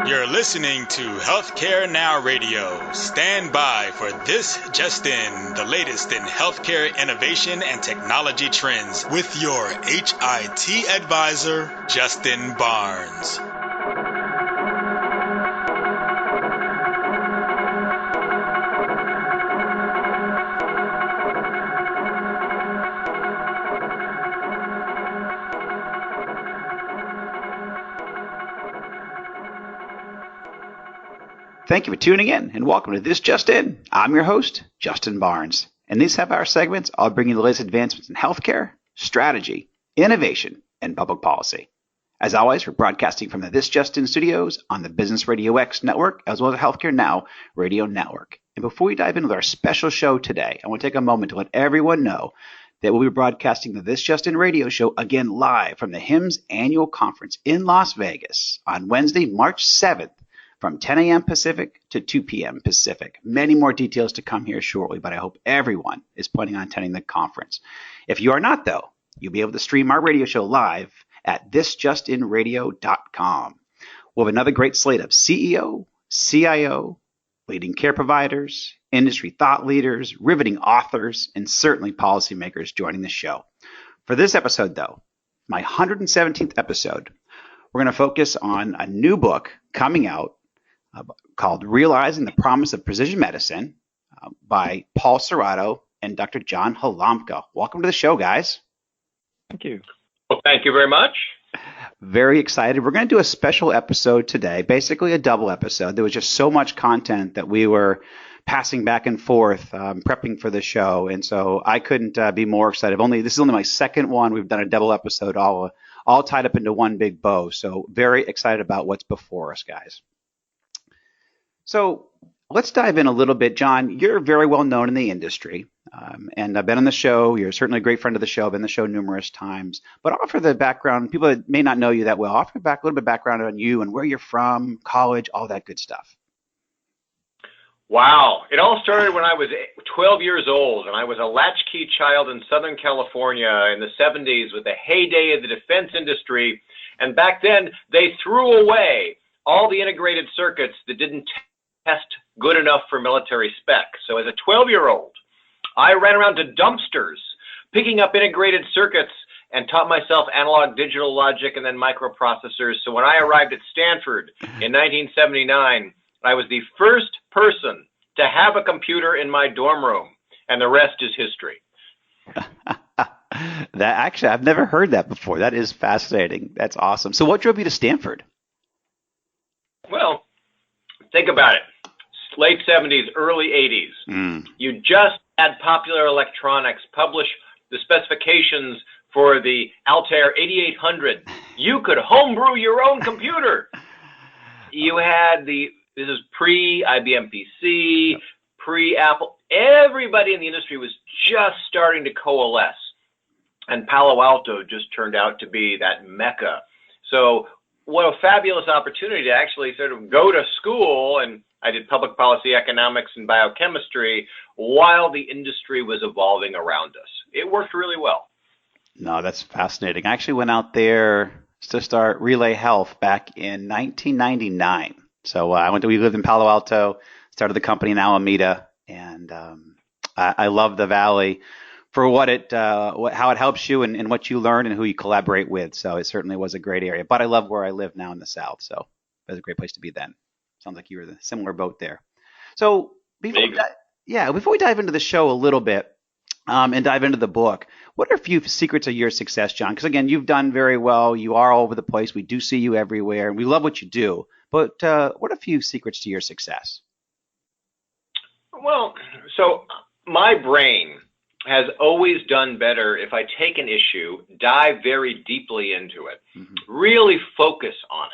You're listening to Healthcare Now Radio. Stand by for This Just In, the latest in healthcare innovation and technology trends with your HIT advisor, Justin Barnes. Thank you for tuning in and welcome to This Just In. I'm your host, Justin Barnes. In these half-hour segments, I'll bring you the latest advancements in healthcare, strategy, innovation, and public policy. As always, we're broadcasting from the This Just In studios on the Business Radio X network, as well as the Healthcare Now radio network. And before we dive into our special show today, I want to take a moment to let everyone know that we'll be broadcasting the This Just In radio show again live from the HIMSS annual conference in Las Vegas on Wednesday, March 7th. From 10 a.m. Pacific to 2 p.m. Pacific. Many more details to come here shortly, but I hope everyone is planning on attending the conference. If you are not, though, you'll be able to stream our radio show live at thisjustinradio.com. We'll have another great slate of CEO, CIO, leading care providers, industry thought leaders, riveting authors, and certainly policymakers joining the show. For this episode, though, my 117th episode, we're going to focus on a new book coming out called Realizing the Promise of Precision Medicine by Paul Cerrato and Dr. John Halamka. Welcome to the show, guys. Thank you. Well, thank you very much. Very excited. We're going to do a special episode today, basically a double episode. There was just so much content that we were passing back and forth, prepping for the show, and so I couldn't be more excited. This is only my second one. We've done a double episode, all tied up into one big bow. So very excited about what's before us, guys. So let's dive in a little bit. John, you're very well known in the industry, and I've been on the show. You're certainly a great friend of the show. I've been on the show numerous times. But offer the background. People that may not know you that well, offer a little bit of background on you and where you're from, college, all that good stuff. Wow. It all started when I was 12 years old, and I was a latchkey child in Southern California in the 70s with the heyday of the defense industry. And back then, they threw away all the integrated circuits that didn't test good enough for military spec. So as a 12-year-old, I ran around to dumpsters, picking up integrated circuits and taught myself analog digital logic and then microprocessors. So when I arrived at Stanford in 1979, I was the first person to have a computer in my dorm room, and the rest is history. I've never heard that before. That is fascinating. That's awesome. So what drove you to Stanford? Well, think about it. Late 70s, early 80s. You just had Popular Electronics publish the specifications for the Altair 8800. You could homebrew your own computer. You had this is pre-IBM PC, pre-Apple. Everybody in the industry was just starting to coalesce. And Palo Alto just turned out to be that mecca. So what a fabulous opportunity to actually sort of go to school, and I did public policy economics and biochemistry while the industry was evolving around us. It worked really well. No, that's fascinating. I actually went out there to start Relay Health back in 1999. So we lived in Palo Alto, started the company in Alameda, and I love the Valley for how it helps you and what you learn and who you collaborate with. So it certainly was a great area. But I love where I live now in the South. So it was a great place to be then. Sounds like you were in a similar boat there. So before we dive into the show a little bit and dive into the book, what are a few secrets of your success, John? Because again, you've done very well. You are all over the place. We do see you everywhere, and we love what you do. But what are a few secrets to your success? Well, so my brain has always done better if I take an issue, dive very deeply into it, really focus on it.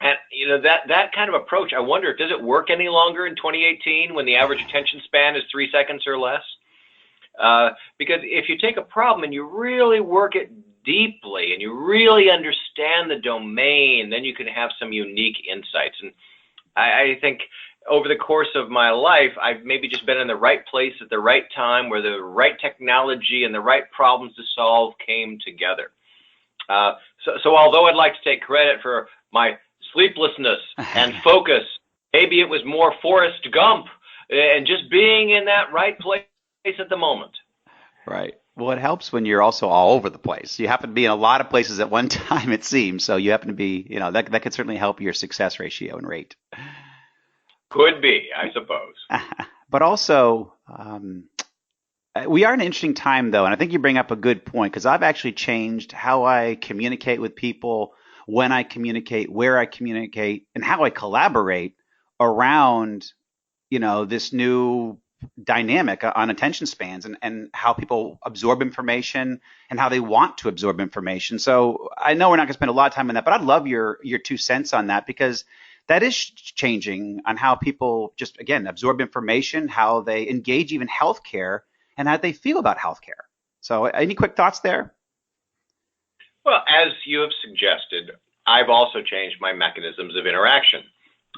And that kind of approach, I wonder, does it work any longer in 2018 when the average attention span is 3 seconds or less? Because if you take a problem and you really work it deeply and you really understand the domain, then you can have some unique insights. And I think over the course of my life, I've maybe just been in the right place at the right time where the right technology and the right problems to solve came together. So although I'd like to take credit for my sleeplessness and focus. Maybe it was more Forrest Gump and just being in that right place at the moment. Right. Well, it helps when you're also all over the place. You happen to be in a lot of places at one time, it seems. So you happen to be, that could certainly help your success ratio and rate. Could be, I suppose. But also, we are in an interesting time, though, and I think you bring up a good point, because I've actually changed how I communicate with people, when I communicate, where I communicate, and how I collaborate around, this new dynamic on attention spans and how people absorb information and how they want to absorb information. So I know we're not going to spend a lot of time on that, but I'd love your 2 cents on that, because that is changing on how people just, again, absorb information, how they engage even healthcare, and how they feel about healthcare. So any quick thoughts there? Well, as you have suggested, I've also changed my mechanisms of interaction.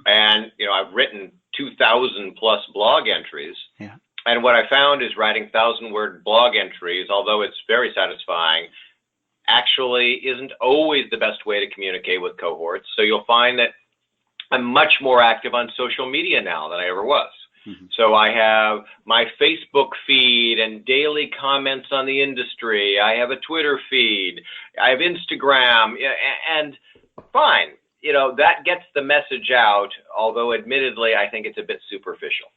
And, I've written 2,000 plus blog entries. Yeah. And what I found is writing 1,000-word blog entries, although it's very satisfying, actually isn't always the best way to communicate with cohorts. So you'll find that I'm much more active on social media now than I ever was. Mm-hmm. So I have my Facebook feed and daily comments on the industry. I have a Twitter feed. I have Instagram. And fine, that gets the message out, although admittedly, I think it's a bit superficial.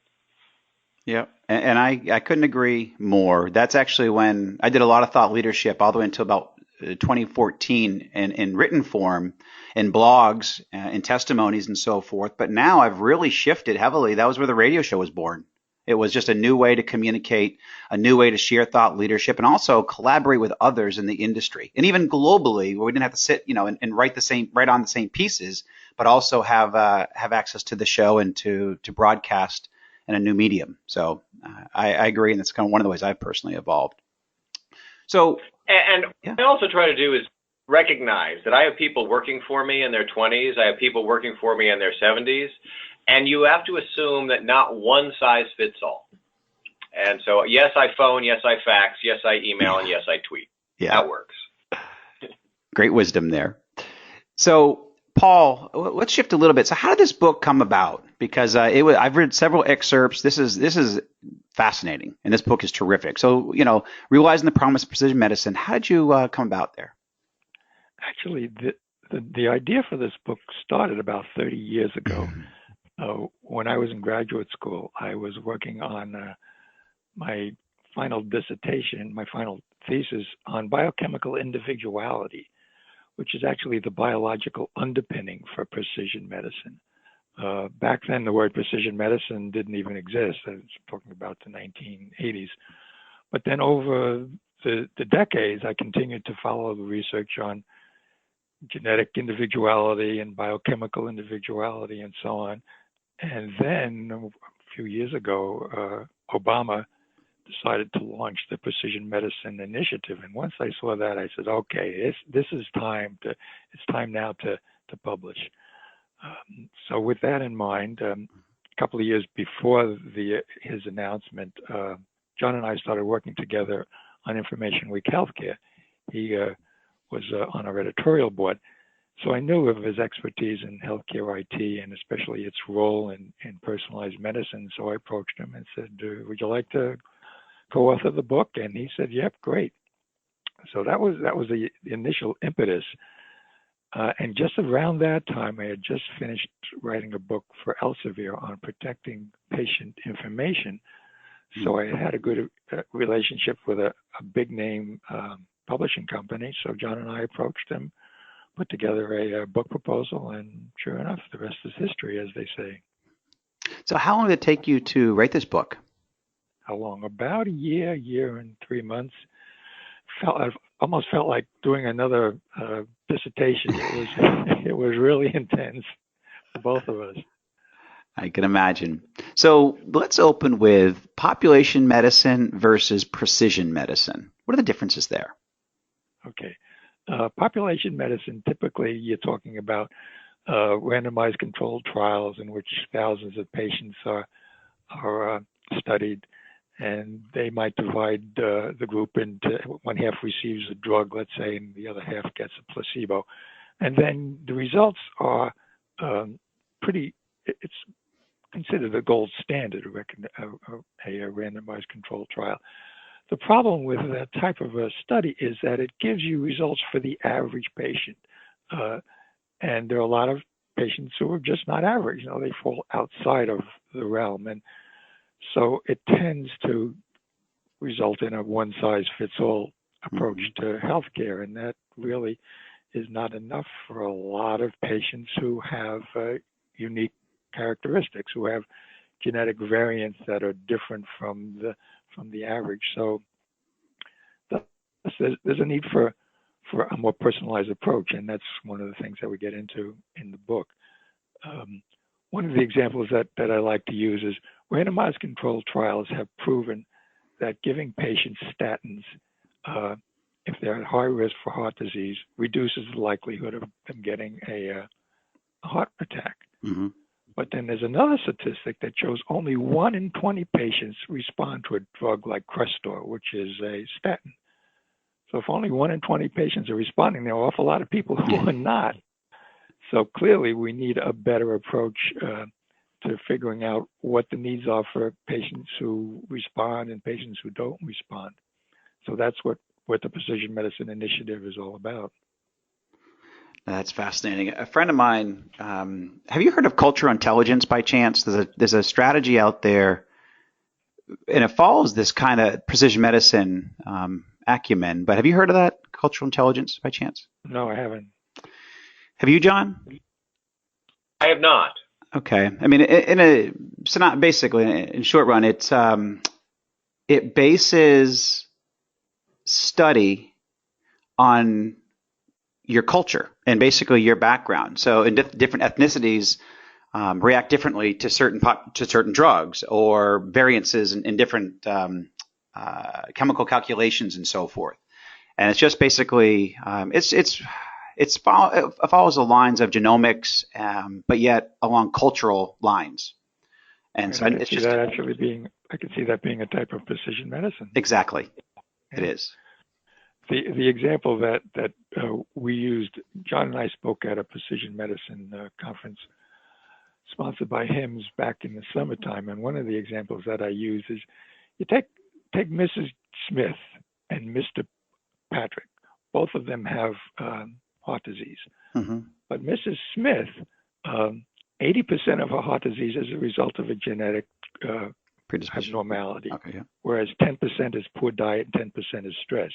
Yeah, and I couldn't agree more. That's actually when I did a lot of thought leadership all the way until about 2014 in written form, in blogs, in testimonies and so forth. But now I've really shifted heavily. That was where the radio show was born. It was just a new way to communicate, a new way to share thought leadership, and also collaborate with others in the industry. And even globally, where we didn't have to sit, and write on the same pieces, but also have access to the show and to broadcast in a new medium. So I agree, and that's kind of one of the ways I've personally evolved. So, and what I also try to do is recognize that I have people working for me in their 20s. I have people working for me in their 70s. And you have to assume that not one size fits all. And so, yes, I phone, yes, I fax, yes, I email, and yes, I tweet. Yeah. That works. Great wisdom there. So, Paul, let's shift a little bit. So how did this book come about? Because I've read several excerpts. This is fascinating, and this book is terrific. So, realizing the promise of precision medicine, how did you come about there? Actually, the idea for this book started about 30 years ago. When I was in graduate school, I was working on my final dissertation, my final thesis on biochemical individuality, which is actually the biological underpinning for precision medicine. Back then, the word precision medicine didn't even exist. I was talking about the 1980s. But then over the decades, I continued to follow the research on genetic individuality and biochemical individuality and so on. And then a few years ago, Obama decided to launch the Precision Medicine Initiative. And once I saw that, I said, okay, this is it's time now to publish. So with that in mind, a couple of years before his announcement, John and I started working together on Information Week Healthcare. He was on our editorial board. So I knew of his expertise in healthcare IT and especially its role in personalized medicine. So I approached him and said, would you like to co-author the book? And he said, yep, great. So that was the initial impetus. And just around that time, I had just finished writing a book for Elsevier on protecting patient information. So I had a good relationship with a big name publishing company. So John and I approached him, put together a book proposal, and sure enough, the rest is history, as they say. So how long did it take you to write this book? How long? About a year and 3 months. I almost felt like doing another dissertation. It was really intense for both of us. I can imagine. So let's open with population medicine versus precision medicine. What are the differences there? Okay. Population medicine, typically you're talking about randomized controlled trials in which thousands of patients are studied, and they might divide the group into one half receives a drug, let's say, and the other half gets a placebo. And then the results are it's considered the gold standard of a randomized controlled trial. The problem with that type of a study is that it gives you results for the average patient. And there are a lot of patients who are just not average. They fall outside of the realm. And so it tends to result in a one-size-fits-all approach to healthcare. And that really is not enough for a lot of patients who have unique characteristics, who have genetic variants that are different from the average. So there's a need for a more personalized approach, and that's one of the things that we get into in the book. One of the examples that I like to use is randomized controlled trials have proven that giving patients statins, if they're at high risk for heart disease, reduces the likelihood of them getting a heart attack. Mm-hmm. But then there's another statistic that shows only 1 in 20 patients respond to a drug like Crestor, which is a statin. So if only 1 in 20 patients are responding, there are an awful lot of people who are not. So clearly we need a better approach to figuring out what the needs are for patients who respond and patients who don't respond. So that's what the Precision Medicine Initiative is all about. That's fascinating. A friend of mine, have you heard of cultural intelligence by chance? There's a strategy out there, and it follows this kind of precision medicine acumen. But have you heard of that, cultural intelligence, by chance? No, I haven't. Have you, John? I have not. Okay. I mean, in short run, it bases study on your culture and basically your background. So in different ethnicities react differently to certain drugs or variances in different chemical calculations and so forth. And it's just basically it follows the lines of genomics, but yet along cultural lines. And so I can see that being a type of precision medicine. Exactly, it is. The example that we used, John and I spoke at a precision medicine conference sponsored by HIMSS back in the summertime, and one of the examples that I use is you take Mrs. Smith and Mr. Patrick. Both of them have heart disease, but Mrs. Smith, 80% of her heart disease is a result of a genetic abnormality, whereas 10% is poor diet and 10% is stress.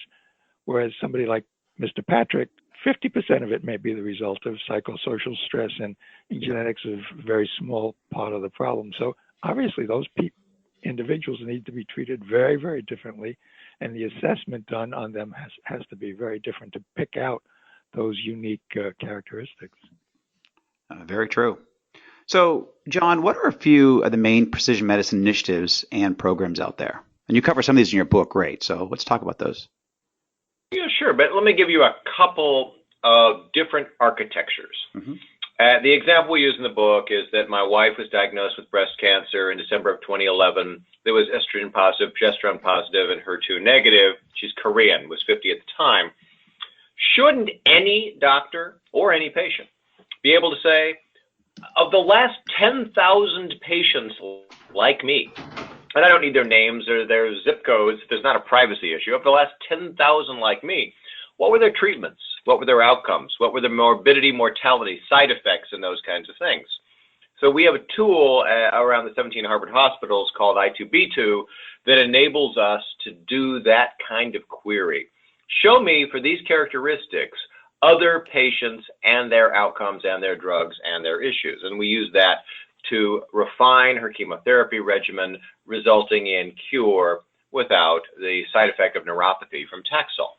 Whereas somebody like Mr. Patrick, 50% of it may be the result of psychosocial stress, and genetics is a very small part of the problem. So obviously those individuals need to be treated very, very differently, and the assessment done on them has to be very different to pick out those unique characteristics. Very true. So, John, what are a few of the main precision medicine initiatives and programs out there? And you cover some of these in your book, great. So let's talk about those. Yeah, sure. But let me give you a couple of different architectures. The example we use in the book is that my wife was diagnosed with breast cancer in December of 2011. There was estrogen positive, progesterone positive, and HER2 negative. She's Korean, was 50 at the time. Shouldn't any doctor or any patient be able to say, of the last 10,000 patients like me, and I don't need their names or their zip codes, there's not a privacy issue, of the last 10,000 like me, what were their treatments? What were their outcomes? What were the morbidity, mortality, side effects, and those kinds of things? So we have a tool around the 17 Harvard hospitals called I2B2 that enables us to do that kind of query. Show me, for these characteristics, other patients and their outcomes and their drugs and their issues. And we use that to refine her chemotherapy regimen, resulting in cure without the side effect of neuropathy from Taxol.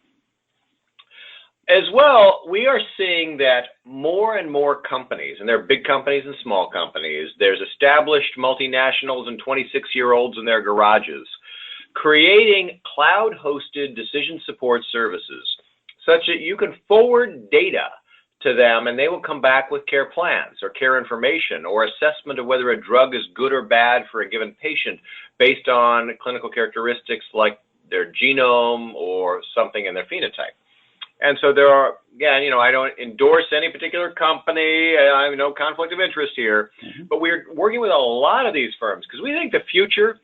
As well, we are seeing that more and more companies, and there are big companies and small companies, there's established multinationals and 26-year-olds in their garages, creating cloud-hosted decision support services such that you can forward data to them and they will come back with care plans or care information or assessment of whether a drug is good or bad for a given patient based on clinical characteristics like their genome or something in their phenotype. And so there are, again, I don't endorse any particular company. I have no conflict of interest here. But we're working with a lot of these firms because we think the future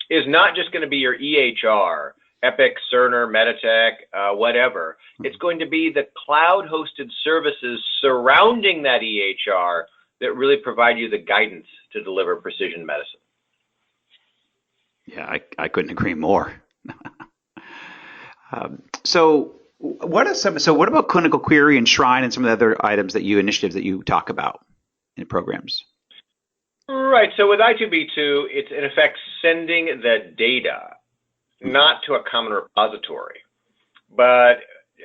is not just going to be your EHR, Epic, Cerner, Meditech, whatever. It's going to be the cloud-hosted services surrounding that EHR that really provide you the guidance to deliver precision medicine. Yeah, I couldn't agree more. So what about Clinical Query and Shrine and some of the other initiatives that you talk about in programs? Right. So with I2B2, it's in effect sending the data not to a common repository, but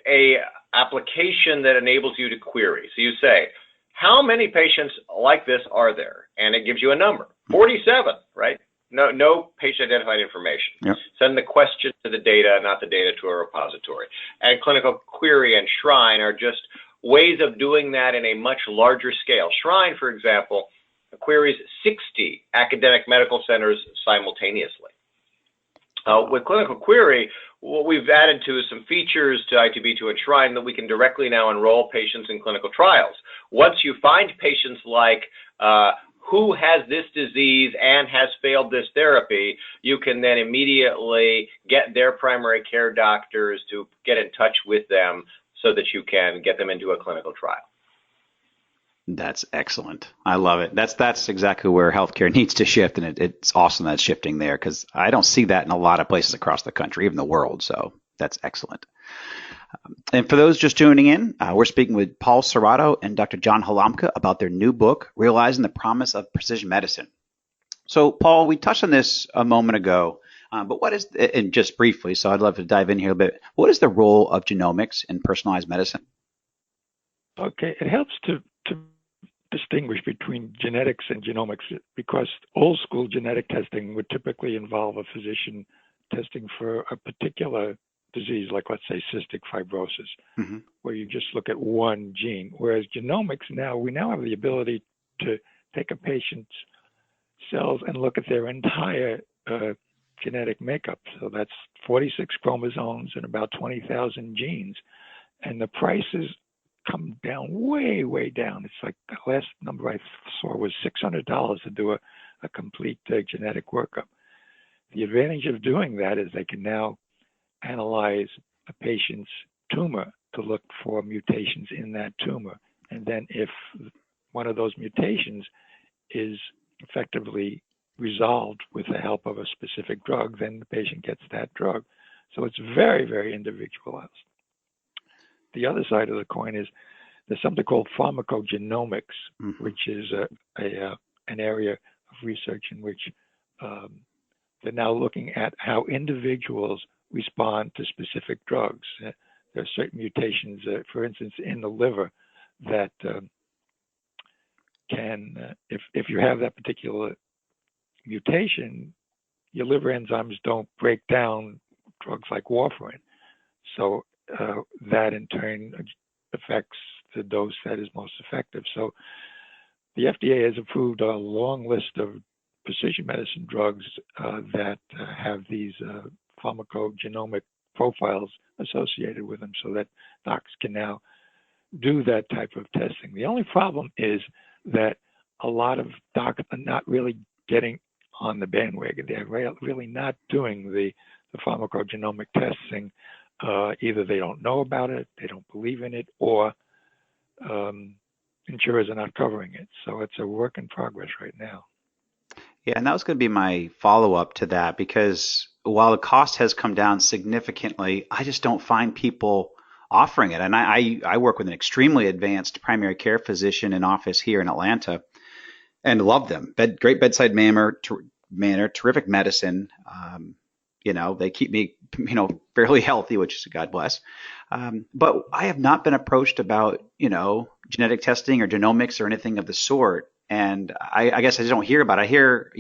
a application that enables you to query. So you say, how many patients like this are there? And it gives you a number, 47, right? No patient identified information. Yep. Send the question to the data, not the data to a repository. And Clinical Query and Shrine are just ways of doing that in a much larger scale. Shrine, for example, queries 60 academic medical centers simultaneously. With Clinical Query, what we've added to is some features to I2B2 and Shrine that we can directly now enroll patients in clinical trials. Once you find patients like who has this disease and has failed this therapy, you can then immediately get their primary care doctors to get in touch with them so that you can get them into a clinical trial. That's excellent. I love it. That's exactly where healthcare needs to shift, and it's awesome that it's shifting there because I don't see that in a lot of places across the country, even the world. So that's excellent. And for those just tuning in, we're speaking with Paul Cerrato and Dr. John Halamka about their new book, Realizing the Promise of Precision Medicine. So, Paul, we touched on this a moment ago, but what is, and just briefly, so I'd love to dive in here a bit, what is the role of genomics in personalized medicine? Okay, it helps to distinguish between genetics and genomics because old school genetic testing would typically involve a physician testing for a particular disease, like let's say cystic fibrosis, where you just look at one gene. Whereas genomics we now have the ability to take a patient's cells and look at their entire genetic makeup. So that's 46 chromosomes and about 20,000 genes. And the prices come down way, way down. It's like the last number I saw was $600 to do a complete genetic workup. The advantage of doing that is they can now analyze a patient's tumor to look for mutations in that tumor. And then if one of those mutations is effectively resolved with the help of a specific drug, then the patient gets that drug. So it's very, very individualized. The other side of the coin is there's something called pharmacogenomics, which is an area of research in which they're now looking at how individuals respond to specific drugs. There are certain mutations, for instance, in the liver that can, if you have that particular mutation, your liver enzymes don't break down drugs like warfarin. So that in turn affects the dose that is most effective. So the FDA has approved a long list of precision medicine drugs that have these pharmacogenomic profiles associated with them so that docs can now do that type of testing. The only problem is that a lot of docs are not really getting on the bandwagon. They're really not doing the pharmacogenomic testing. Either they don't know about it, they don't believe in it, or insurers are not covering it. So it's a work in progress right now. Yeah, and that was going to be my follow-up to that because while the cost has come down significantly, I just don't find people offering it. And I work with an extremely advanced primary care physician in office here in Atlanta and love them. Great bedside manner, terrific medicine. They keep me, fairly healthy, which is God bless. But I have not been approached about, genetic testing or genomics or anything of the sort. And I guess I just don't hear about it. I hear,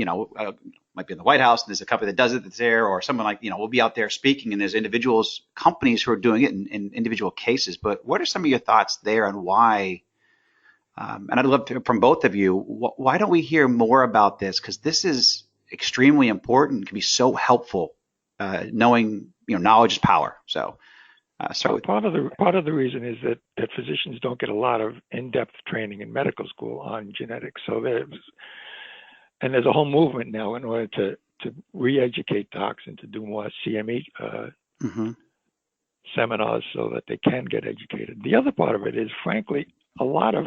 might be in the White House, and there's a company that does it that's there, or someone like, we'll be out there speaking, and there's individuals, companies who are doing it in individual cases. But what are some of your thoughts there on why, and I'd love to, from both of you, why don't we hear more about this? Because this is extremely important, can be so helpful. Knowing, knowledge is power. So Part of the reason is that physicians don't get a lot of in-depth training in medical school on genetics. So there's a whole movement now in order to re-educate docs and to do more CME seminars so that they can get educated. The other part of it is, frankly, a lot of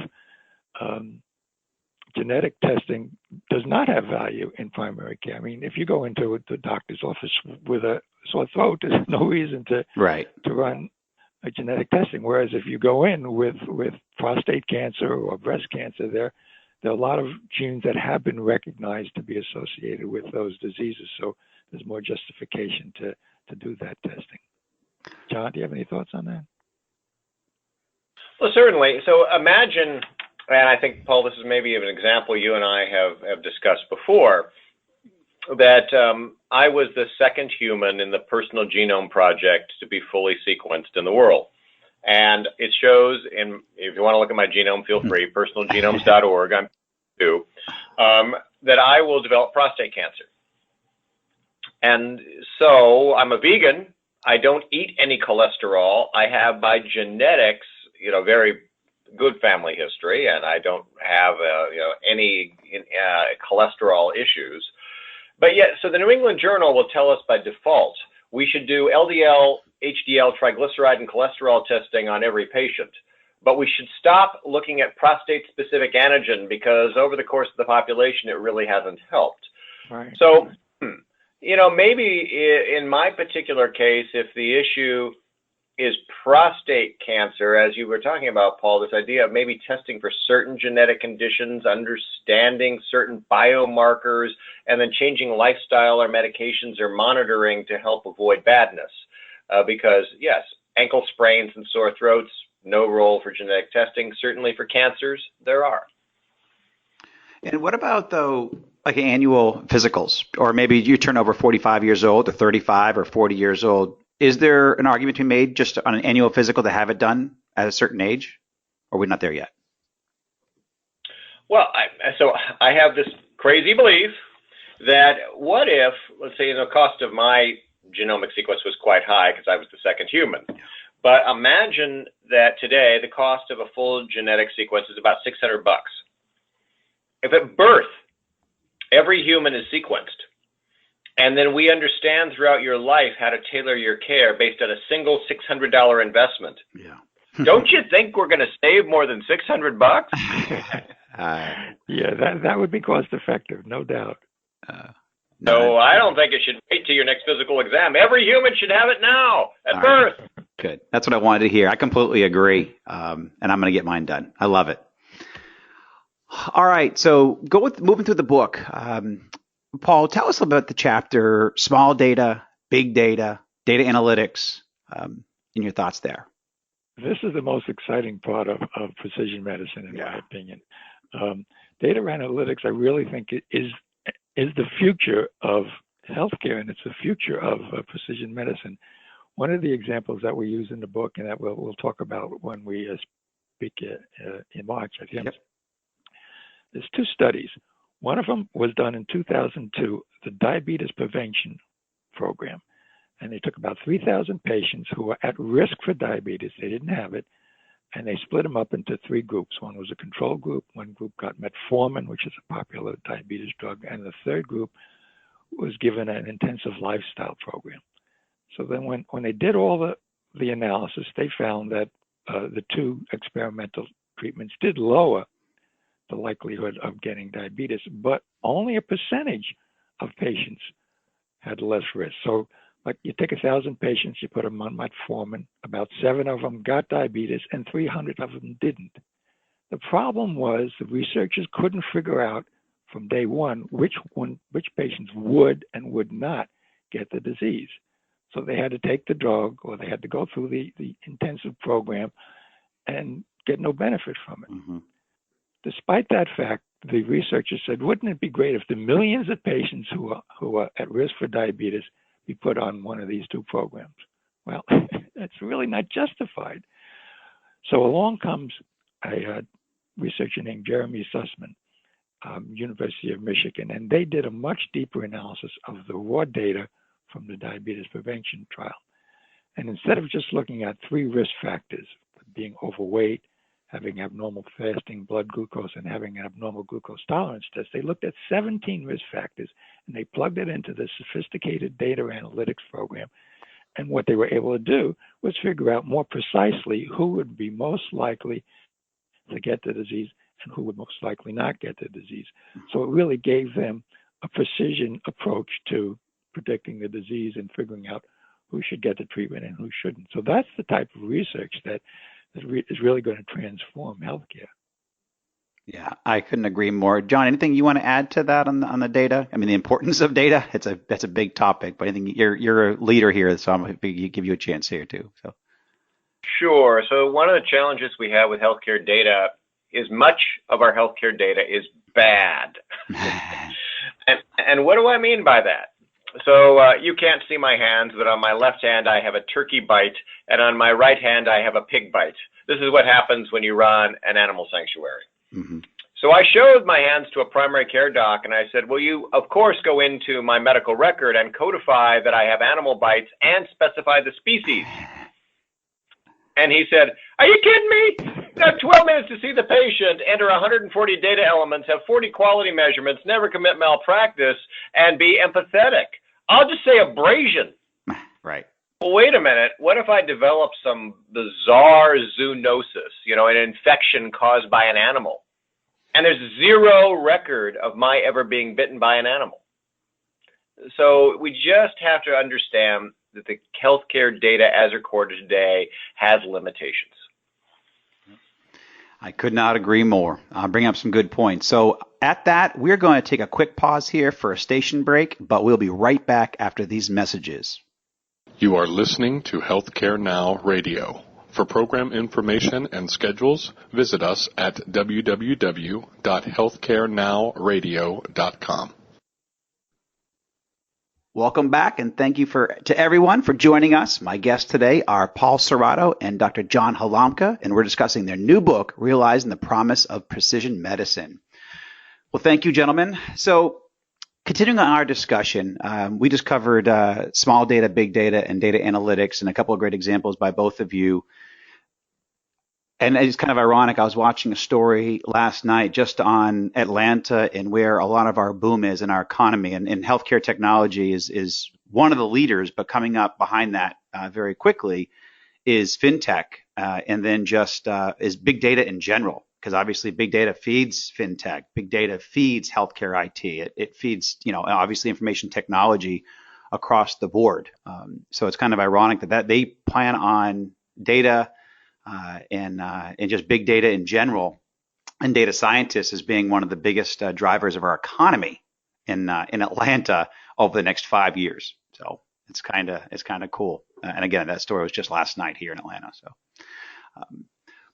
genetic testing does not have value in primary care. I mean, if you go into the doctor's office with a sore throat, there's no reason to run a genetic testing. Whereas if you go in with prostate cancer or breast cancer, there are a lot of genes that have been recognized to be associated with those diseases. So there's more justification to do that testing. John, do you have any thoughts on that? Well, certainly. So imagine, and I think, Paul, this is maybe an example you and I have discussed before, that I was the second human in the Personal Genome Project to be fully sequenced in the world. And it shows, if you want to look at my genome, feel free, personalgenomes.org, I'm too, that I will develop prostate cancer. And so I'm a vegan. I don't eat any cholesterol. I have, by genetics, very good family history, and I don't have any cholesterol issues. But yet, so the New England Journal will tell us by default we should do LDL, HDL, triglyceride, and cholesterol testing on every patient. But we should stop looking at prostate-specific antigen because over the course of the population, it really hasn't helped. Right. So, maybe in my particular case, if the issue is prostate cancer, as you were talking about, Paul, this idea of maybe testing for certain genetic conditions, understanding certain biomarkers, and then changing lifestyle or medications or monitoring to help avoid badness. Because, yes, ankle sprains and sore throats, no role for genetic testing. Certainly for cancers, there are. And what about, though, like annual physicals? Or maybe you turn over 45 years old or 35 or 40 years old. Is there an argument to be made just on an annual physical to have it done at a certain age? Or are we not there yet? Well, I have this crazy belief that what if, let's say, the cost of my genomic sequence was quite high because I was the second human. But imagine that today the cost of a full genetic sequence is about $600. If at birth every human is sequenced, and then we understand throughout your life how to tailor your care based on a single $600 investment. Yeah. Don't you think we're going to save more than $600? Yeah, that would be cost effective, no doubt. No, I don't think it should wait till your next physical exam. Every human should have it now at birth. Right. Good. That's what I wanted to hear. I completely agree. And I'm going to get mine done. I love it. All right. So moving through the book. Paul, tell us about the chapter, small data, big data, data analytics, and your thoughts there. This is the most exciting part of precision medicine, in my opinion. Data analytics, I really think, is the future of healthcare, and it's the future of precision medicine. One of the examples that we use in the book, and that we'll talk about when we speak in March, I think, there's two studies. One of them was done in 2002, the Diabetes Prevention Program. And they took about 3,000 patients who were at risk for diabetes. They didn't have it. And they split them up into three groups. One was a control group. One group got metformin, which is a popular diabetes drug. And the third group was given an intensive lifestyle program. So then when they did all the analysis, they found that the two experimental treatments did lower the likelihood of getting diabetes, but only a percentage of patients had less risk. So like you take 1,000 patients, you put them on metformin, about 7 of them got diabetes and 300 of them didn't. The problem was the researchers couldn't figure out from day one which patients would and would not get the disease. So they had to take the drug or they had to go through the intensive program and get no benefit from it. Mm-hmm. Despite that fact, the researchers said, wouldn't it be great if the millions of patients who are at risk for diabetes be put on one of these two programs? Well, that's really not justified. So along comes a researcher named Jeremy Sussman, University of Michigan, and they did a much deeper analysis of the raw data from the diabetes prevention trial. And instead of just looking at 3 risk factors, being overweight, having abnormal fasting blood glucose, and having an abnormal glucose tolerance test, they looked at 17 risk factors, and they plugged it into the sophisticated data analytics program. And what they were able to do was figure out more precisely who would be most likely to get the disease and who would most likely not get the disease. So it really gave them a precision approach to predicting the disease and figuring out who should get the treatment and who shouldn't. So that's the type of research that is really going to transform healthcare. Yeah, I couldn't agree more. John, anything you want to add to that on the data? I mean, the importance of data. That's a big topic, but I think you're a leader here, so I'm going to give you a chance here too. So. Sure. So one of the challenges we have with healthcare data is much of our healthcare data is bad. and what do I mean by that? So you can't see my hands, but on my left hand I have a turkey bite, and on my right hand I have a pig bite. This is what happens when you run an animal sanctuary. Mm-hmm. So I showed my hands to a primary care doc, and I said, well, you, of course, go into my medical record and codify that I have animal bites and specify the species. And he said, are you kidding me? You have 12 minutes to see the patient, enter 140 data elements, have 40 quality measurements, never commit malpractice, and be empathetic. I'll just say abrasion. Right. Well, wait a minute. What if I develop some bizarre zoonosis, an infection caused by an animal? And there's zero record of my ever being bitten by an animal. So we just have to understand that the healthcare data as recorded today has limitations. I could not agree more. I'll bring up some good points. So at that, we're going to take a quick pause here for a station break, but we'll be right back after these messages. You are listening to Healthcare Now Radio. For program information and schedules, visit us at www.healthcarenowradio.com. Welcome back, and thank you to everyone for joining us. My guests today are Paul Cerrato and Dr. John Halamka, and we're discussing their new book, Realizing the Promise of Precision Medicine. Well, thank you, gentlemen. So continuing on our discussion, we just covered small data, big data, and data analytics, and a couple of great examples by both of you. And it's kind of ironic. I was watching a story last night just on Atlanta and where a lot of our boom is in our economy. And healthcare technology is one of the leaders, but coming up behind that very quickly is fintech, and then just is big data in general. Because obviously big data feeds fintech, big data feeds healthcare IT. It feeds, obviously information technology across the board. So it's kind of ironic that they plan on data and just big data in general, and data scientists as being one of the biggest drivers of our economy in Atlanta over the next 5 years. So it's kind of cool. And again, that story was just last night here in Atlanta. So,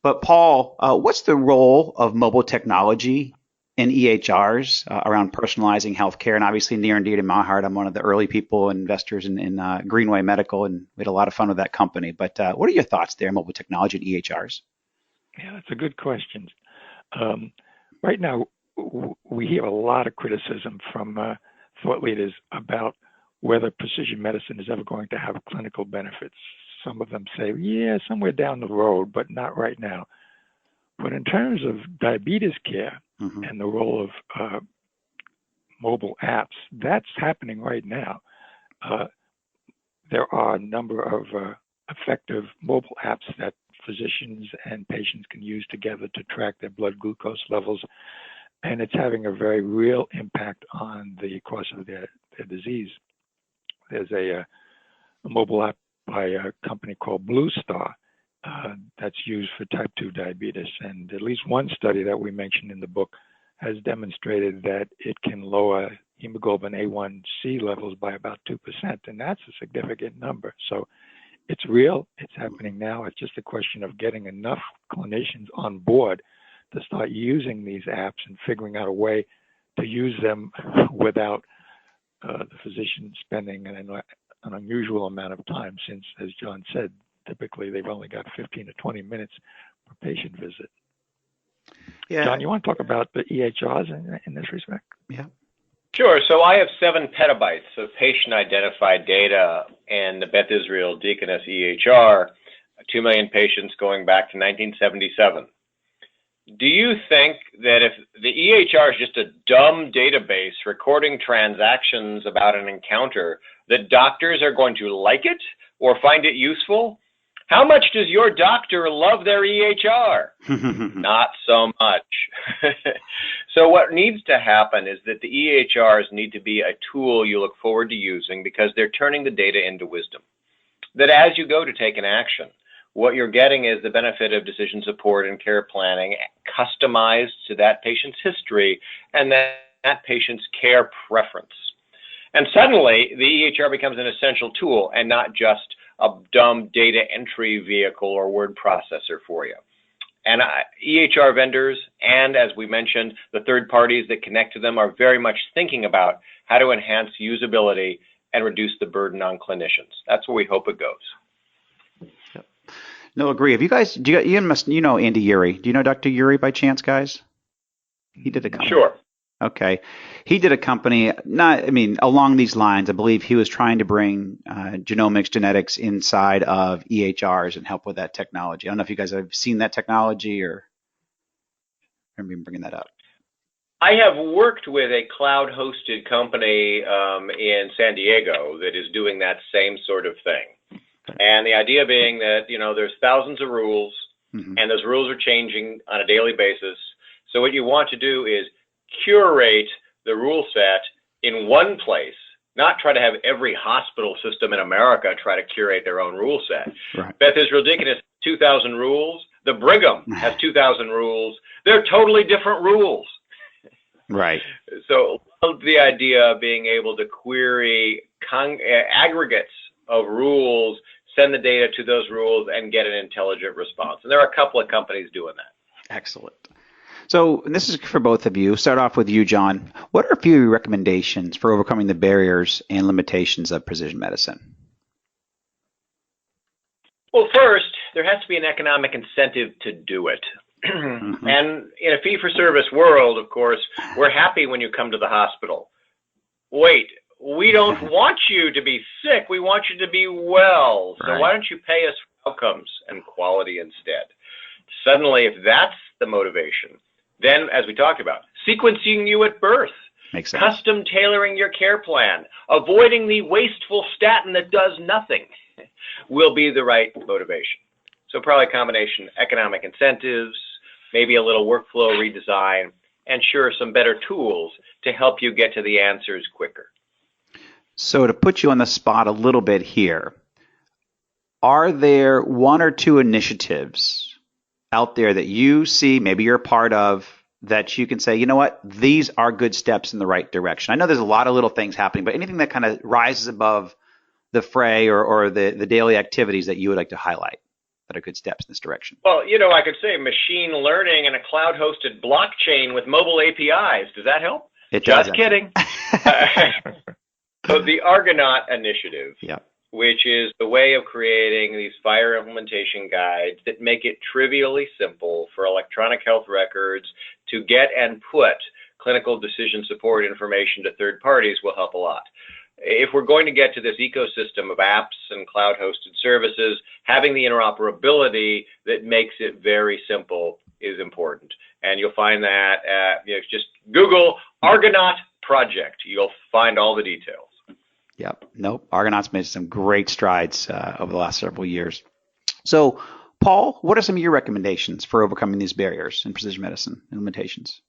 but Paul, what's the role of mobile technology in EHRs around personalizing healthcare? And obviously near and dear to my heart, I'm one of the early people and investors in Greenway Medical, and we had a lot of fun with that company. But what are your thoughts there, mobile technology and EHRs? Yeah, that's a good question. Right now, we hear a lot of criticism from thought leaders about whether precision medicine is ever going to have clinical benefits. Some of them say, yeah, somewhere down the road, but not right now. But in terms of diabetes care, mm-hmm. and the role of mobile apps, that's happening right now. There are a number of effective mobile apps that physicians and patients can use together to track their blood glucose levels, and it's having a very real impact on the course of their disease. There's a mobile app by a company called Blue Star that's used for type 2 diabetes, and at least one study that we mentioned in the book has demonstrated that it can lower hemoglobin A1C levels by about 2%, and that's a significant number. So it's real, it's happening now. It's just a question of getting enough clinicians on board to start using these apps and figuring out a way to use them without the physician spending an unusual amount of time, since, as John said, typically they've only got 15 to 20 minutes per patient visit. Yeah. John, you want to talk about the EHRs in this respect? Yeah. Sure. So I have 7 petabytes of patient-identified data in the Beth Israel Deaconess EHR, 2 million patients going back to 1977. Do you think that if the EHR is just a dumb database recording transactions about an encounter, that doctors are going to like it or find it useful? How much does your doctor love their EHR? Not so much. So what needs to happen is that the EHRs need to be a tool you look forward to using because they're turning the data into wisdom. That as you go to take an action, what you're getting is the benefit of decision support and care planning customized to that patient's history and that patient's care preference. And suddenly, the EHR becomes an essential tool and not just a dumb data entry vehicle or word processor for you. And EHR vendors and, as we mentioned, the third parties that connect to them are very much thinking about how to enhance usability and reduce the burden on clinicians. That's where we hope it goes. Yep. No, agree. Have you guys? You know Andy Uri? Do you know Dr. Uri by chance, guys? He did a company. Sure. Okay, he did a company. Along these lines. I believe he was trying to bring genomics, genetics inside of EHRs and help with that technology. I don't know if you guys have seen that technology or remember him bringing that up. I have worked with a cloud-hosted company in San Diego that is doing that same sort of thing. And the idea being that, there's thousands of rules, and those rules are changing on a daily basis. So what you want to do is curate the rule set in one place, not try to have every hospital system in America try to curate their own rule set. Right. Beth Israel Deaconess has 2,000 rules. The Brigham has 2,000 rules. They're totally different rules. Right. So the idea of being able to query aggregates of rules, send the data to those rules, and get an intelligent response. And there are a couple of companies doing that. Excellent. So and this is for both of you. Start off with you, John. What are a few recommendations for overcoming the barriers and limitations of precision medicine? Well, first, there has to be an economic incentive to do it. And in a fee-for-service world, of course, we're happy when you come to the hospital. Wait, we don't want you to be sick. We want you to be well. So why don't you pay us for outcomes and quality instead? Suddenly, if that's the motivation, then, as we talked about, sequencing you at birth, makes sense. Custom tailoring your care plan, avoiding the wasteful statin that does nothing will be the right motivation. So probably a combination economic incentives, maybe a little workflow redesign, and sure, some better tools to help you get to the answers quicker. So to put you on the spot a little bit here, are there one or two initiatives out there that you see, maybe you're a part of, that you can say, you know what, these are good steps in the right direction? I know there's a lot of little things happening, but anything that kind of rises above the fray or the daily activities that you would like to highlight that are good steps in this direction? Well, I could say machine learning and a cloud-hosted blockchain with mobile APIs. Does that help? It does. Just kidding. So the Argonaut initiative, which is the way of creating these FHIR implementation guides that make it trivially simple for electronic health records to get and put clinical decision support information to third parties, will help a lot. If we're going to get to this ecosystem of apps and cloud-hosted services, having the interoperability that makes it very simple is important. And you'll find that just Google Argonaut project. You'll find all the details. Yep. Nope. Argonaut's made some great strides over the last several years. So, Paul, what are some of your recommendations for overcoming these barriers in precision medicine and limitations?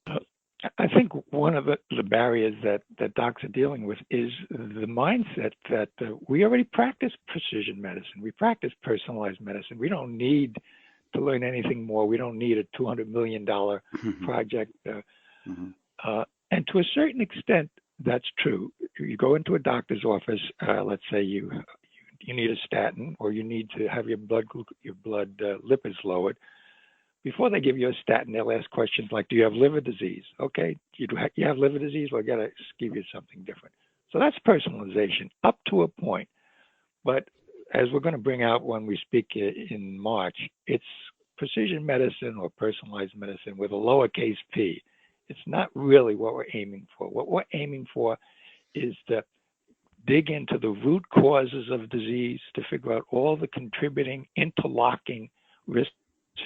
I think one of the barriers that docs are dealing with is the mindset that we already practice precision medicine. We practice personalized medicine. We don't need to learn anything more. We don't need a $200 million project. And to a certain extent, that's true. You go into a doctor's office, let's say you need a statin, or you need to have your blood lipids lowered. Before they give you a statin, they'll ask questions like, do you have liver disease? Okay, you have liver disease? Well, I got to give you something different. So that's personalization up to a point. But as we're going to bring out when we speak in March, it's precision medicine or personalized medicine with a lowercase p. it's not really what we're aiming for. What we're aiming for is to dig into the root causes of disease, to figure out all the contributing, interlocking risk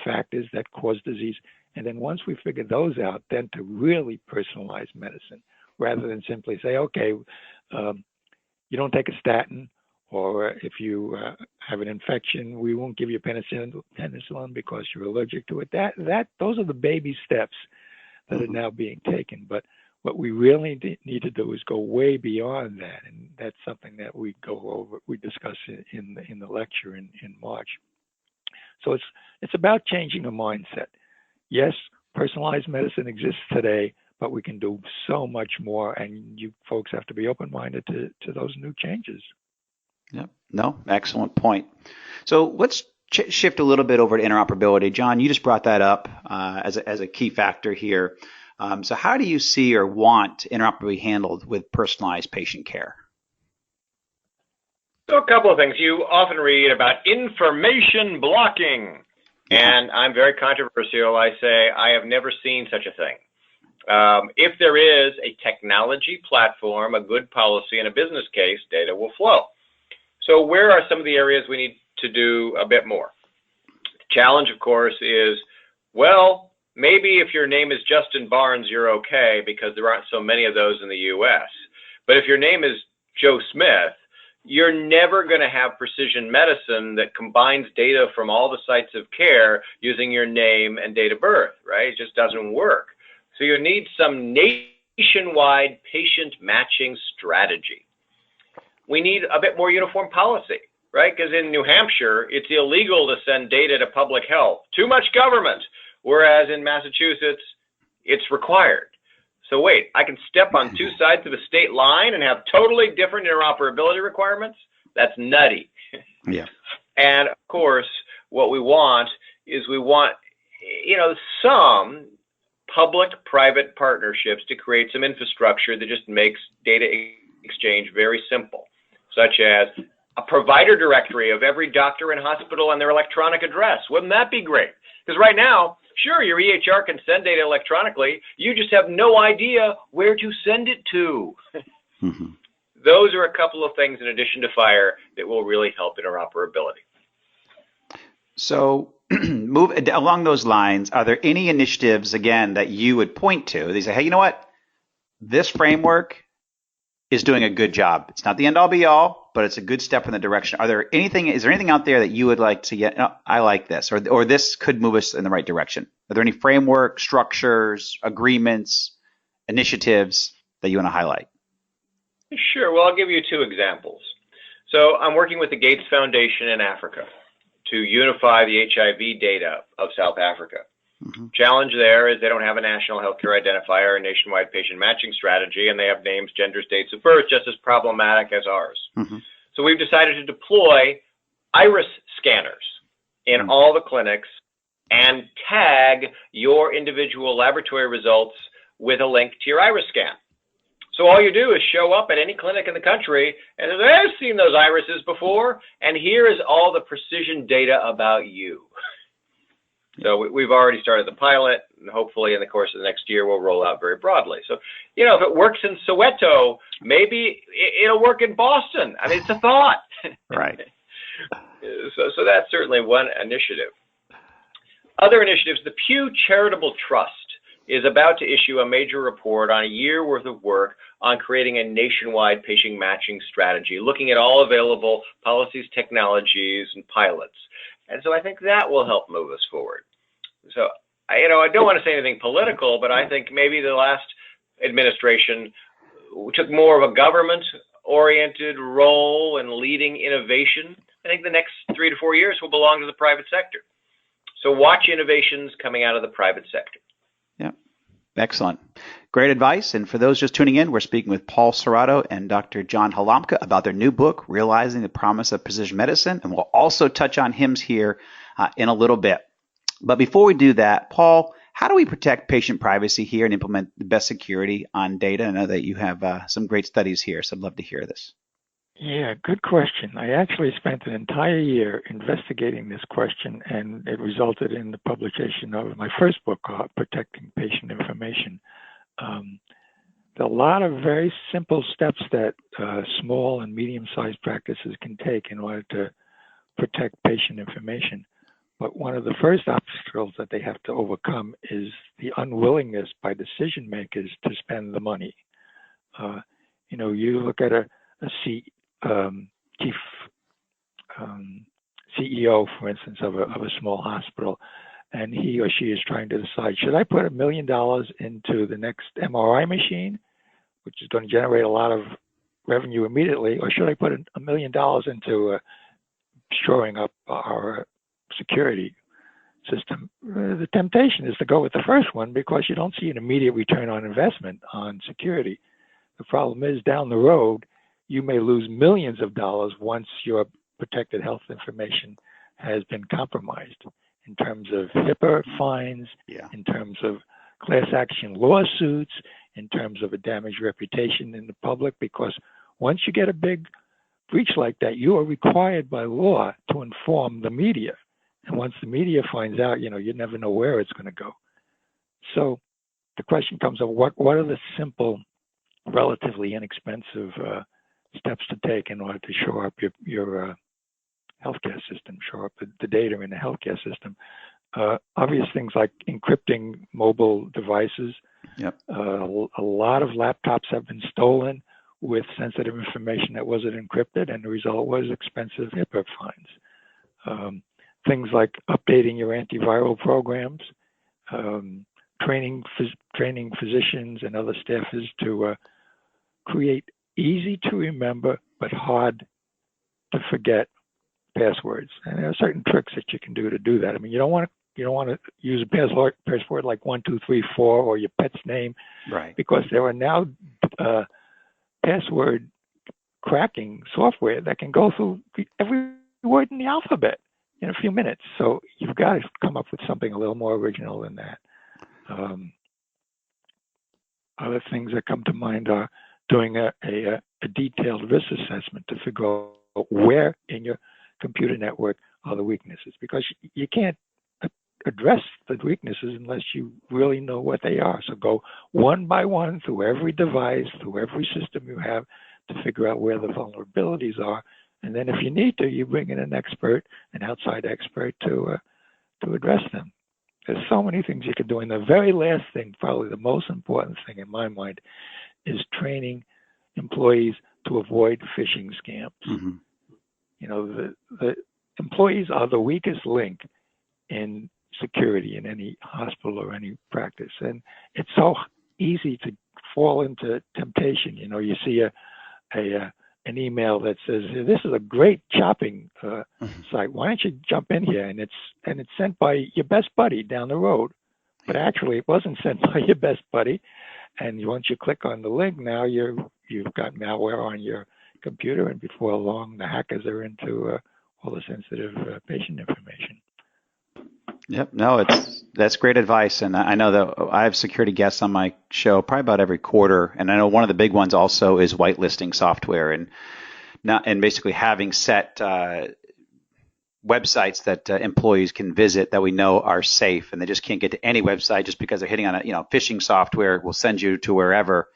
factors that cause disease. And then once we figure those out, then to really personalize medicine, rather than simply say, okay, you don't take a statin, or if you have an infection, we won't give you penicillin because you're allergic to it. Those are the baby steps that are now being taken. But what we really need to do is go way beyond that, and that's something that we discuss in the lecture in March. So it's about changing a mindset. Yes, personalized medicine exists today, but we can do so much more, and you folks have to be open-minded to those new changes. Yep. No, excellent point. So let's shift a little bit over to interoperability. John, you just brought that up as a key factor here. So how do you see or want interoperability handled with personalized patient care? So a couple of things. You often read about information blocking, and I'm very controversial. I say I have never seen such a thing. If there is a technology platform, a good policy, and a business case, data will flow. So where are some of the areas we need to do a bit more? The challenge, of course, is, well, maybe if your name is Justin Barnes, you're okay because there aren't so many of those in the U.S. But if your name is Joe Smith, you're never going to have precision medicine that combines data from all the sites of care using your name and date of birth, right? It just doesn't work. So you need some nationwide patient matching strategy. We need a bit more uniform policy, right? Because in New Hampshire, it's illegal to send data to public health. Too much government. Whereas in Massachusetts, it's required. So wait, I can step on two sides of a state line and have totally different interoperability requirements? That's nutty. Yeah. And of course, what we want is some public-private partnerships to create some infrastructure that just makes data exchange very simple, such as a provider directory of every doctor and hospital and their electronic address. Wouldn't that be great? Because right now, sure, your EHR can send data electronically. You just have no idea where to send it to. Mm-hmm. Those are a couple of things in addition to FHIR that will really help interoperability. So move along those lines. Are there any initiatives, again, that you would point to? They say, hey, you know what? This framework is doing a good job. It's not the end all be all, but it's a good step in the direction. Is there anything out there that you would like to get? I like this, or this could move us in the right direction. Are there any framework, structures, agreements, initiatives that you want to highlight? Sure. Well, I'll give you two examples. So I'm working with the Gates Foundation in Africa to unify the HIV data of South Africa. Mm-hmm. Challenge there is they don't have a national healthcare identifier, a nationwide patient matching strategy, and they have names, genders, dates of birth just as problematic as ours. Mm-hmm. So we've decided to deploy iris scanners in all the clinics and tag your individual laboratory results with a link to your iris scan. So all you do is show up at any clinic in the country and say, I've seen those irises before, and here is all the precision data about you. So we've already started the pilot, and hopefully in the course of the next year, we'll roll out very broadly. So, if it works in Soweto, maybe it'll work in Boston. I mean, it's a thought. Right. So that's certainly one initiative. Other initiatives, the Pew Charitable Trust is about to issue a major report on a year worth of work on creating a nationwide patient matching strategy, looking at all available policies, technologies, and pilots. And so I think that will help move us forward. So, I don't want to say anything political, but I think maybe the last administration took more of a government-oriented role in leading innovation. I think the next 3 to 4 years will belong to the private sector. So watch innovations coming out of the private sector. Yeah, excellent. Great advice. And for those just tuning in, we're speaking with Paul Cerrato and Dr. John Halamka about their new book, Realizing the Promise of Precision Medicine. And we'll also touch on HIMSS here in a little bit. But before we do that, Paul, how do we protect patient privacy here and implement the best security on data? I know that you have some great studies here, so I'd love to hear this. Yeah, good question. I actually spent an entire year investigating this question, and it resulted in the publication of my first book, Protecting Patient Information. There are a lot of very simple steps that small and medium-sized practices can take in order to protect patient information. But one of the first obstacles that they have to overcome is the unwillingness by decision makers to spend the money. You look at a chief CEO, for instance, of a small hospital, and he or she is trying to decide, should I put $1 million into the next MRI machine, which is going to generate a lot of revenue immediately, or should I put $1 million into shoring up our security system? The temptation is to go with the first one because you don't see an immediate return on investment on security. The problem is down the road, you may lose millions of dollars once your protected health information has been compromised in terms of HIPAA fines, in terms of class action lawsuits, in terms of a damaged reputation in the public, because once you get a big breach like that, you are required by law to inform the media. And once the media finds out, you never know where it's going to go. So the question comes up, what are the simple, relatively inexpensive steps to take in order to shore up your healthcare system, shore up the data in the healthcare system? Obvious things like encrypting mobile devices. Yep. A lot of laptops have been stolen with sensitive information that wasn't encrypted, and the result was expensive HIPAA fines. Things like updating your antiviral programs, training physicians and other staffers to create easy to remember but hard to forget passwords. And there are certain tricks that you can do that. I mean, you don't want to use a password like 1234 or your pet's name, right? Because there are now password cracking software that can go through every word in the alphabet in a few minutes. So you've got to come up with something a little more original than that. Other things that come to mind are doing a detailed risk assessment to figure out where in your computer network are the weaknesses, because you can't address the weaknesses unless you really know what they are. So go one by one through every device, through every system you have to figure out where the vulnerabilities are. And then if you need to, you bring in an outside expert to address them. There's so many things you can do. And the very last thing, probably the most important thing in my mind, is training employees to avoid phishing scams. Mm-hmm. The employees are the weakest link in security in any hospital or any practice. And it's so easy to fall into temptation. You see an email that says, this is a great shopping site. Why don't you jump in here? And it's sent by your best buddy down the road. But actually, it wasn't sent by your best buddy. And once you click on the link, now you've got malware on your computer, and before long, the hackers are into all the sensitive patient information. Yep. No, that's great advice. And I know that I have security guests on my show probably about every quarter. And I know one of the big ones also is whitelisting software and basically having set websites that employees can visit that we know are safe, and they just can't get to any website just because they're hitting on phishing software will send you to wherever.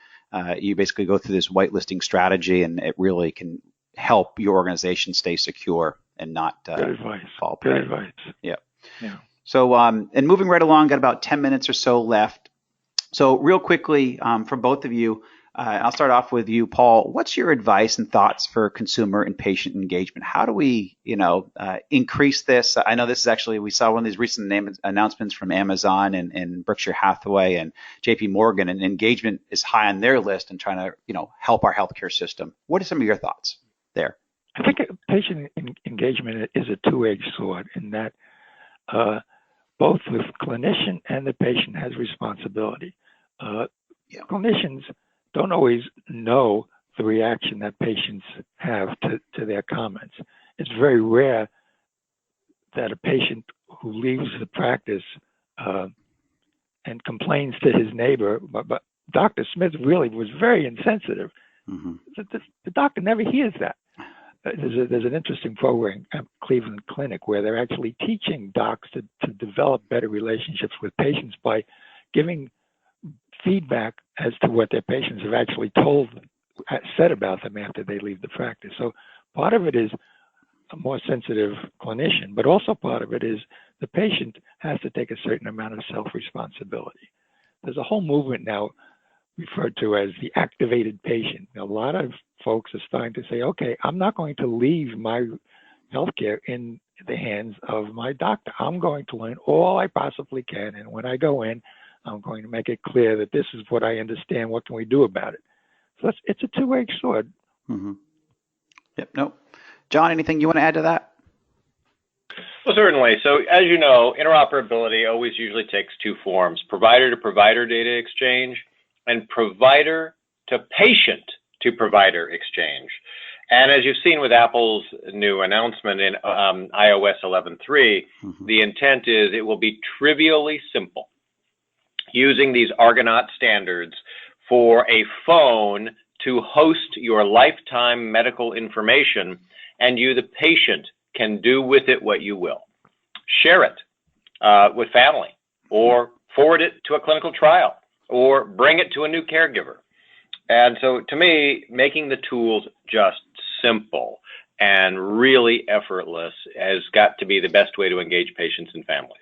You basically go through this whitelisting strategy, and it really can help your organization stay secure and not fall prey. Good advice. Yeah. So, and moving right along, got about 10 minutes or so left. So real quickly, from both of you, I'll start off with you, Paul. What's your advice and thoughts for consumer and patient engagement? How do we, increase this? I know this is actually, we saw one of these recent announcements from Amazon and Berkshire Hathaway and JP Morgan, and engagement is high on their list and trying to, help our healthcare system. What are some of your thoughts there? I think patient engagement is a two-edged sword in that both the clinician and the patient has responsibility. Clinicians don't always know the reaction that patients have to their comments. It's very rare that a patient who leaves the practice and complains to his neighbor, but Dr. Smith really was very insensitive. Mm-hmm. The doctor never hears that. There's an interesting program at Cleveland Clinic where they're actually teaching docs to develop better relationships with patients by giving feedback as to what their patients have actually said about them after they leave the practice. So part of it is a more sensitive clinician, but also part of it is the patient has to take a certain amount of self-responsibility. There's a whole movement now referred to as the activated patient. A lot of folks are starting to say, okay, I'm not going to leave my healthcare in the hands of my doctor. I'm going to learn all I possibly can, and when I go in, I'm going to make it clear that this is what I understand. What can we do about it? So it's a two-edged sword. Mm-hmm. Yep. No. John, anything you want to add to that? Well, certainly. So as you know, interoperability always usually takes two forms: provider-to-provider data exchange and provider-to-patient to provider exchange. And as you've seen with Apple's new announcement in iOS 11.3, the intent is it will be trivially simple using these Argonaut standards for a phone to host your lifetime medical information, and you, the patient, can do with it what you will. Share it with family, or forward it to a clinical trial, or bring it to a new caregiver. And so to me, making the tools just simple and really effortless has got to be the best way to engage patients and families.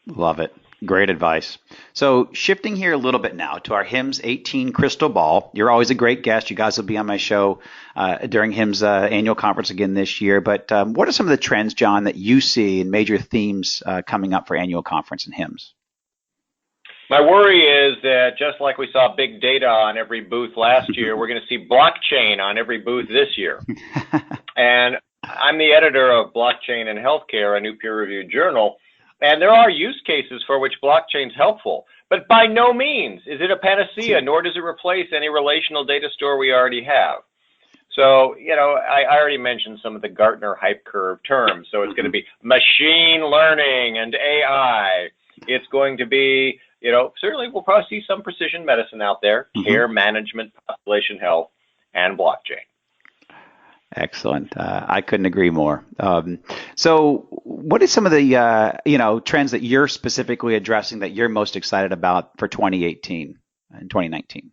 Love it. Great advice. So shifting here a little bit now to our HIMSS 18 crystal ball. You're always a great guest. You guys will be on my show during HIMSS annual conference again this year. But what are some of the trends, John, that you see in major themes coming up for annual conference in HIMSS? My worry is that just like we saw big data on every booth last year, we're going to see blockchain on every booth this year. And I'm the editor of Blockchain in Healthcare, a new peer-reviewed journal. And there are use cases for which blockchain is helpful, but by no means is it a panacea, nor does it replace any relational data store we already have. So, I already mentioned some of the Gartner hype curve terms. So it's going to be machine learning and AI. It's going to be, certainly we'll probably see some precision medicine out there, care management, population health, and blockchain. Excellent. I couldn't agree more. So what are some of the, trends that you're specifically addressing that you're most excited about for 2018 and 2019?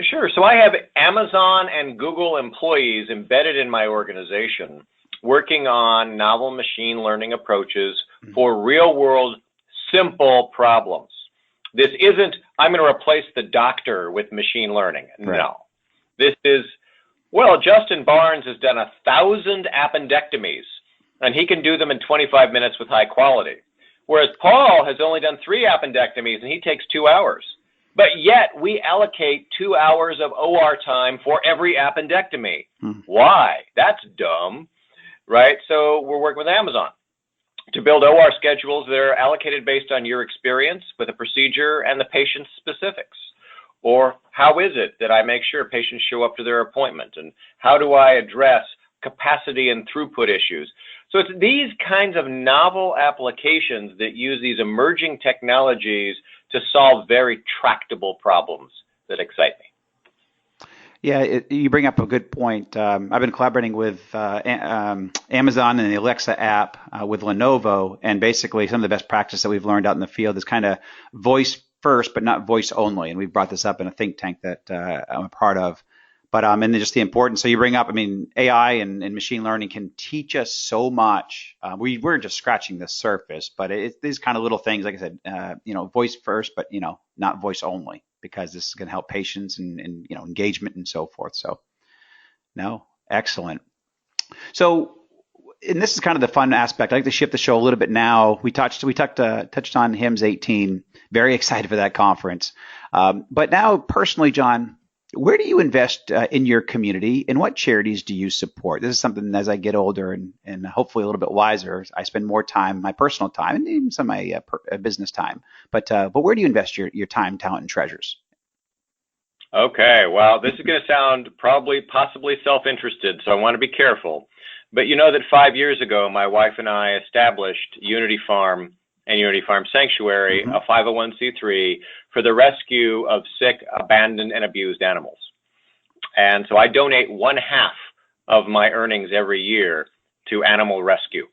Sure. So I have Amazon and Google employees embedded in my organization working on novel machine learning approaches for real-world simple problems. This isn't, I'm going to replace the doctor with machine learning. Right. No. This is, Justin Barnes has done 1,000 appendectomies, and he can do them in 25 minutes with high quality. Whereas Paul has only done 3 appendectomies, and he takes 2 hours. But yet, we allocate 2 hours of OR time for every appendectomy. Why? That's dumb, right? So we're working with Amazon to build OR schedules that are allocated based on your experience with a procedure and the patient's specifics. Or how is it that I make sure patients show up to their appointment? And how do I address capacity and throughput issues? So it's these kinds of novel applications that use these emerging technologies to solve very tractable problems that excite me. Yeah, you bring up a good point. I've been collaborating with Amazon and the Alexa app with Lenovo, and basically some of the best practice that we've learned out in the field is kind of voice first, but not voice only. And we've brought this up in a think tank that I'm a part of. But and just the importance. So you bring up, AI and machine learning can teach us so much. We're just scratching the surface, but it's these kind of little things, like I said, voice first, but not voice only, because this is going to help patients and engagement and so forth. So, no, excellent. So, and this is kind of the fun aspect. I'd like to shift the show a little bit now. We touched on HIMSS 18. Very excited for that conference. But now, personally, John, where do you invest in your community, and what charities do you support? This is something, as I get older and hopefully a little bit wiser, I spend more time, my personal time, and even some of my business time. But where do you invest your time, talent, and treasures? Okay, well, this is going to sound possibly self-interested, so I want to be careful. But you know that 5 years ago, my wife and I established Unity Farm and Unity Farm Sanctuary, a 501c3, for the rescue of sick, abandoned, and abused animals. And so I donate 1/2 of my earnings every year to animal rescue.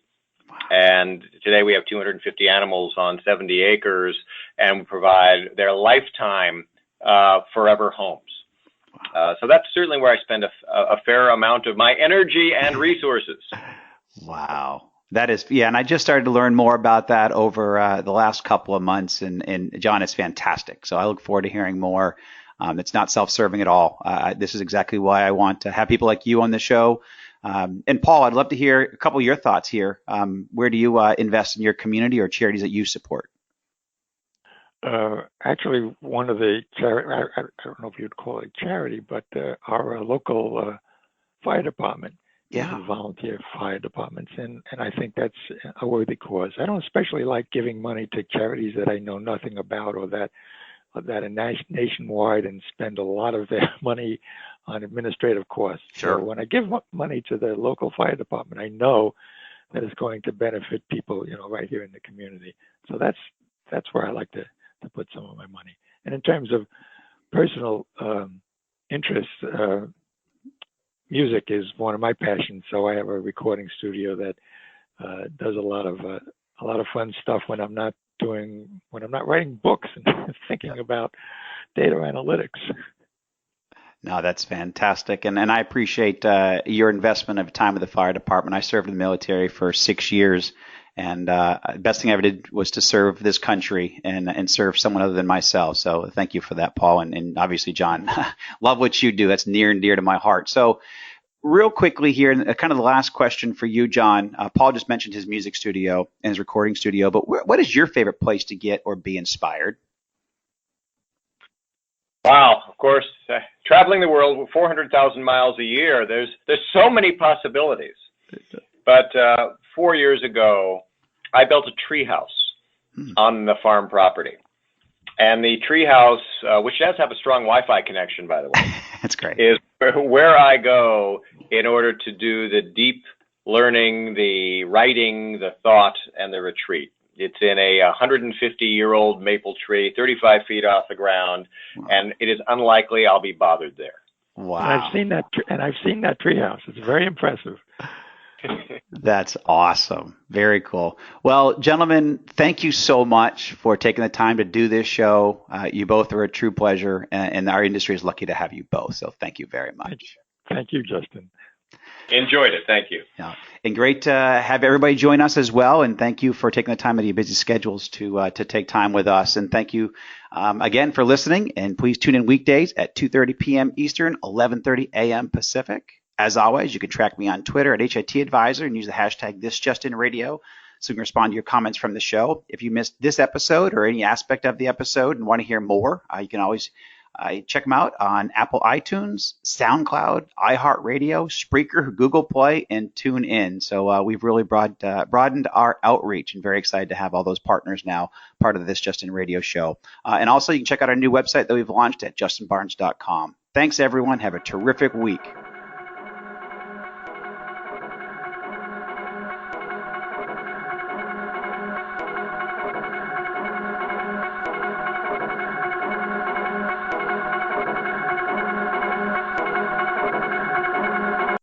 And today we have 250 animals on 70 acres, and we provide their lifetime forever homes. So that's certainly where I spend a fair amount of my energy and resources. Wow. That is, yeah, and I just started to learn more about that over the last couple of months, and John, it's fantastic. So I look forward to hearing more. It's not self-serving at all. This is exactly why I want to have people like you on the show. And Paul, I'd love to hear a couple of your thoughts here. Where do you invest in your community or charities that you support? Actually, one of the I don't know if you'd call it charity, but our local fire department. Yeah. Volunteer fire departments, and I think that's a worthy cause. I don't especially like giving money to charities that I know nothing about or that are nationwide and spend a lot of their money on administrative costs. Sure. So when I give money to the local fire department, I know that it's going to benefit people, right here in the community. So that's where I like to put some of my money. And in terms of personal interests, music is one of my passions. So I have a recording studio that does a lot of fun stuff when I'm not writing books and thinking about data analytics. No, that's fantastic. And I appreciate your investment of time with the fire department. I served in the military for 6 years. And the best thing I ever did was to serve this country and serve someone other than myself. So thank you for that, Paul. And obviously, John, love what you do. That's near and dear to my heart. So real quickly here, kind of the last question for you, John. Paul just mentioned his music studio and his recording studio. But what is your favorite place to get or be inspired? Wow, of course, traveling the world 400,000 miles a year, there's so many possibilities. But 4 years ago, I built a treehouse on the farm property. And the treehouse, which does have a strong Wi-Fi connection, by the way, that's great, is where I go in order to do the deep learning, the writing, the thought, and the retreat. It's in a 150-year-old maple tree, 35 feet off the ground, and it is unlikely I'll be bothered there. Wow! And I've seen that treehouse. It's very impressive. That's awesome. Very cool. Well, gentlemen, thank you so much for taking the time to do this show. You both are a true pleasure, and our industry is lucky to have you both. So thank you very much. Thank you, Justin. Enjoyed it. Thank you. Yeah. And great to have everybody join us as well. And thank you for taking the time out of your busy schedules to take time with us. And thank you again for listening. And please tune in weekdays at 2:30 p.m. Eastern, 11:30 a.m. Pacific. As always, you can track me on Twitter at HIT Advisor and use the hashtag ThisJustinRadio so we can respond to your comments from the show. If you missed this episode or any aspect of the episode and want to hear more, you can always check them out on Apple iTunes, SoundCloud, iHeartRadio, Spreaker, Google Play, and TuneIn. So we've really broadened our outreach and very excited to have all those partners now part of This Justin Radio show. And also you can check out our new website that we've launched at justinbarnes.com. Thanks, everyone. Have a terrific week.